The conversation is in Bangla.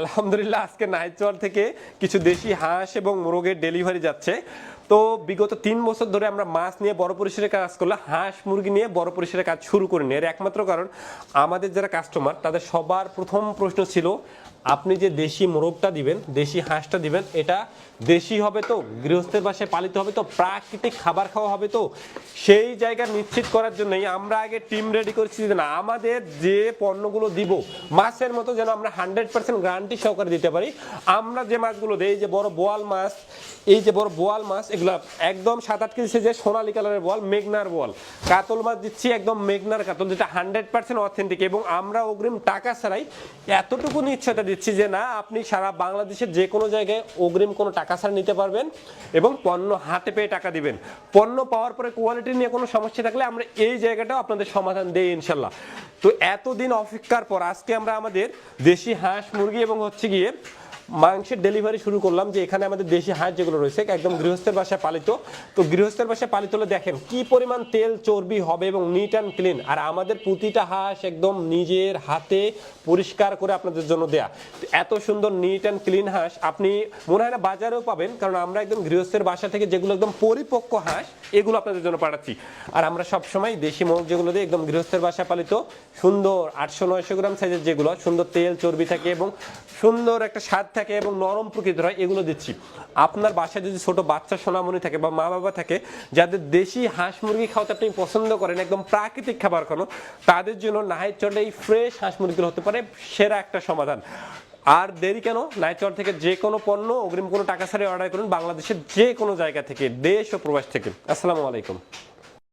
আলহামদুলিল্লাহ আজকে নাইচর থেকে কিছু দেশি হাঁস এবং মোরগের ডেলিভারি যাচ্ছে। তো বিগত 3 বছর ধরে আমরা মাছ নিয়ে বড় পরিসরে কাজ করলে হাঁস মুরগি নিয়ে বড় পরিসরে কাজ শুরু করিনি। এর একমাত্র কারণ আমাদের যারা কাস্টমার তাদের সবার প্রথম প্রশ্ন ছিল, আপনি যে দেশি মোরগটা দিবেন, দেশি হাঁসটা দিবেন, এটা দেশি হবে তো, গৃহস্থের বাসায় পালিত হবে তো, প্রাকৃতিক খাবার খাওয়া হবে তো। সেই জায়গা নিশ্চিত করার জন্যই আমরা আগে টিম রেডি করেছি যে না, আমাদের যে পণ্যগুলো দিব মাছের মতো যেন আমরা 100% গ্যারান্টি সহকারে দিতে পারি। আমরা যে মাছগুলো দিই, এই যে বড় বোয়াল মাছ, এই যে বড় বোয়াল মাছ, এগুলো একদম 7-8 কেজি যে সোনালী কালারের বোয়াল, মেঘনার বোয়াল। কাতল মাছ দিচ্ছি একদম মেঘনার কাতল, যেটা 100% অথেন্টিক, এবং আমরা অগ্রিম টাকা ছাড়াই এতটুকু নিশ্চয়তা দিচ্ছি যে না, আপনি সারা বাংলাদেশের যে কোনো জায়গায় অগ্রিম কোনো টাকা ছাড়া নিতে পারবেন এবং পণ্য হাতে পেয়ে টাকা দিবেন। পণ্য পাওয়ার পরে কোয়ালিটি নিয়ে কোনো সমস্যা থাকলে আমরা এই জায়গাটাও আপনাদের সমাধান দেই ইনশাল্লাহ। তো এতদিন অপেক্ষার পর আজকে আমরা আমাদের দেশি হাঁস মুরগি এবং হচ্ছে গিয়ে মাংসের ডেলিভারি শুরু করলাম। যে এখানে আমাদের দেশি হাঁস যেগুলো রয়েছে একদম গৃহস্থের বাসায় পালিত। তো গৃহস্থের বাসায় পালিত হলে দেখেন কি পরিমাণ তেল চর্বি হবে এবং নিট অ্যান্ড ক্লিন। আর আমাদের প্রতিটা হাঁস একদম নিজের হাতে পরিষ্কার করে আপনাদের জন্য দেয়া। এত সুন্দর নিট অ্যান্ড ক্লিন হাঁস আপনি মনে হয় না বাজারেও পাবেন, কারণ আমরা একদম গৃহস্থের বাসা থেকে যেগুলো একদম পরিপক্ক হাঁস এগুলো আপনাদের জন্য পাঠাচ্ছি। আর আমরা সবসময় দেশি মোরগ যেগুলো দিই একদম গৃহস্থের বাসায় পালিত, সুন্দর 800-900 গ্রাম সাইজের যেগুলো, সুন্দর তেল চর্বি থাকে এবং সুন্দর একটা স্বাদ থাকে এবং নরম প্রকৃতির হয়, এগুলো দিচ্ছি। আপনার বাসায় যদি ছোট বাচ্চা সোনামণি থাকে বা মা বাবা থাকে যাদের দেশি হাঁস মুরগি খাওয়াতে আপনি পছন্দ করেন, একদম প্রাকৃতিক খাবার খানো, তাদের জন্য নাইচর এই ফ্রেশ হাঁস মুরগিগুলো হতে পারে সেরা একটা সমাধান। আর দেরি কেন, নাইচর থেকে যে কোনো পণ্য অগ্রিম কোনো টাকা ছাড়াই অর্ডার করুন, বাংলাদেশের যে কোনো জায়গা থেকে, দেশ ও প্রবাস থেকে। আসসালামু আলাইকুম।